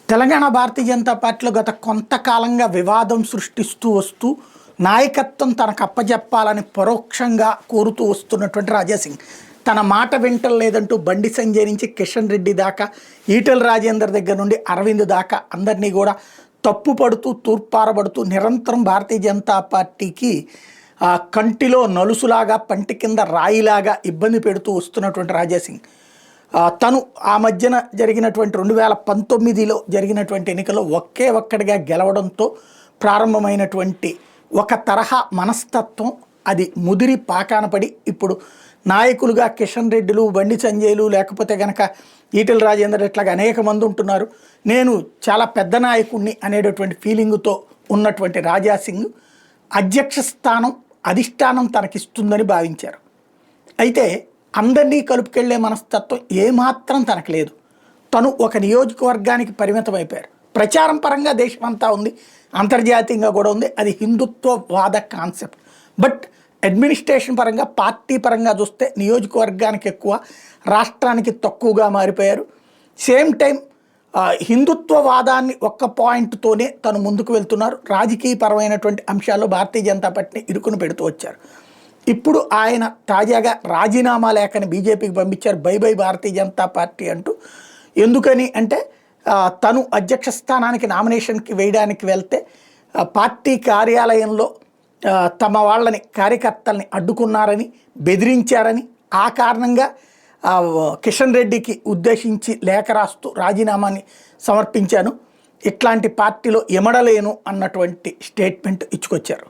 తెలంగాణ భారతీయ జనతా పార్టీలో గత కొంతకాలంగా వివాదం సృష్టిస్తూ వస్తూ నాయకత్వం తనకు అప్పజెప్పాలని పరోక్షంగా కోరుతూ వస్తున్నటువంటి రాజాసింగ్ తన మాట వింటలేదంటూ బండి సంజయ్ నుంచి కిషన్ రెడ్డి దాకా ఈటెల రాజేందర్ దగ్గర నుండి అరవింద్ దాకా అందరినీ కూడా తప్పుపడుతూ తూర్పారబడుతూ నిరంతరం భారతీయ జనతా పార్టీకి కంటిలో నలుసులాగా పంటి కింద రాయిలాగా ఇబ్బంది పెడుతూ వస్తున్నటువంటి రాజాసింగ్ తను ఆ మధ్యన జరిగినటువంటి 2019లో జరిగినటువంటి ఎన్నికల్లో ఒక్కడిగా గెలవడంతో ప్రారంభమైనటువంటి ఒక తరహా మనస్తత్వం అది ముదిరి పాకాన పడి ఇప్పుడు నాయకులుగా కిషన్ రెడ్డిలు బండి సంజయ్లు లేకపోతే కనుక ఈటెల రాజేందర్ ఇట్లాగా అనేక మంది ఉంటున్నారు. నేను చాలా పెద్ద నాయకుడిని అనేటటువంటి ఫీలింగ్తో ఉన్నటువంటి రాజాసింగ్ అధ్యక్ష స్థానం అధిష్టానం తనకిస్తుందని భావించారు. అయితే అందరినీ కలుపుకెళ్లే మనస్తత్వం ఏమాత్రం తనకు లేదు. తను ఒక నియోజకవర్గానికి పరిమితం అయిపోయారు. ప్రచారం పరంగా దేశమంతా ఉంది, అంతర్జాతీయంగా కూడా ఉంది. అది హిందుత్వవాద కాన్సెప్ట్. బట్ అడ్మినిస్ట్రేషన్ పరంగా పార్టీ పరంగా చూస్తే నియోజకవర్గానికి ఎక్కువ, రాష్ట్రానికి తక్కువగా మారిపోయారు. సేమ్ టైం హిందుత్వవాదాన్ని ఒక్క పాయింట్తోనే తను ముందుకు వెళ్తున్నారు. రాజకీయపరమైనటువంటి అంశాల్లో భారతీయ జనతా పార్టీని ఇరుకును పెడుతూ వచ్చారు. ఇప్పుడు ఆయన తాజాగా రాజీనామా లేఖని బీజేపీకి పంపించారు. By by Bharatiya Janata party అంటూ. ఎందుకని అంటే తను అధ్యక్ష స్థానానికి నామినేషన్కి వేయడానికి వెళ్తే పార్టీ కార్యాలయంలో తమ వాళ్ళని కార్యకర్తల్ని అడ్డుకున్నారని బెదిరించారని ఆ కారణంగా కిషన్ రెడ్డికి ఉద్దేశించి లేఖ రాస్తూ రాజీనామాని సమర్పించాను, ఇట్లాంటి పార్టీలో ఎమడలేను అన్నటువంటి స్టేట్మెంట్ ఇచ్చుకొచ్చారు.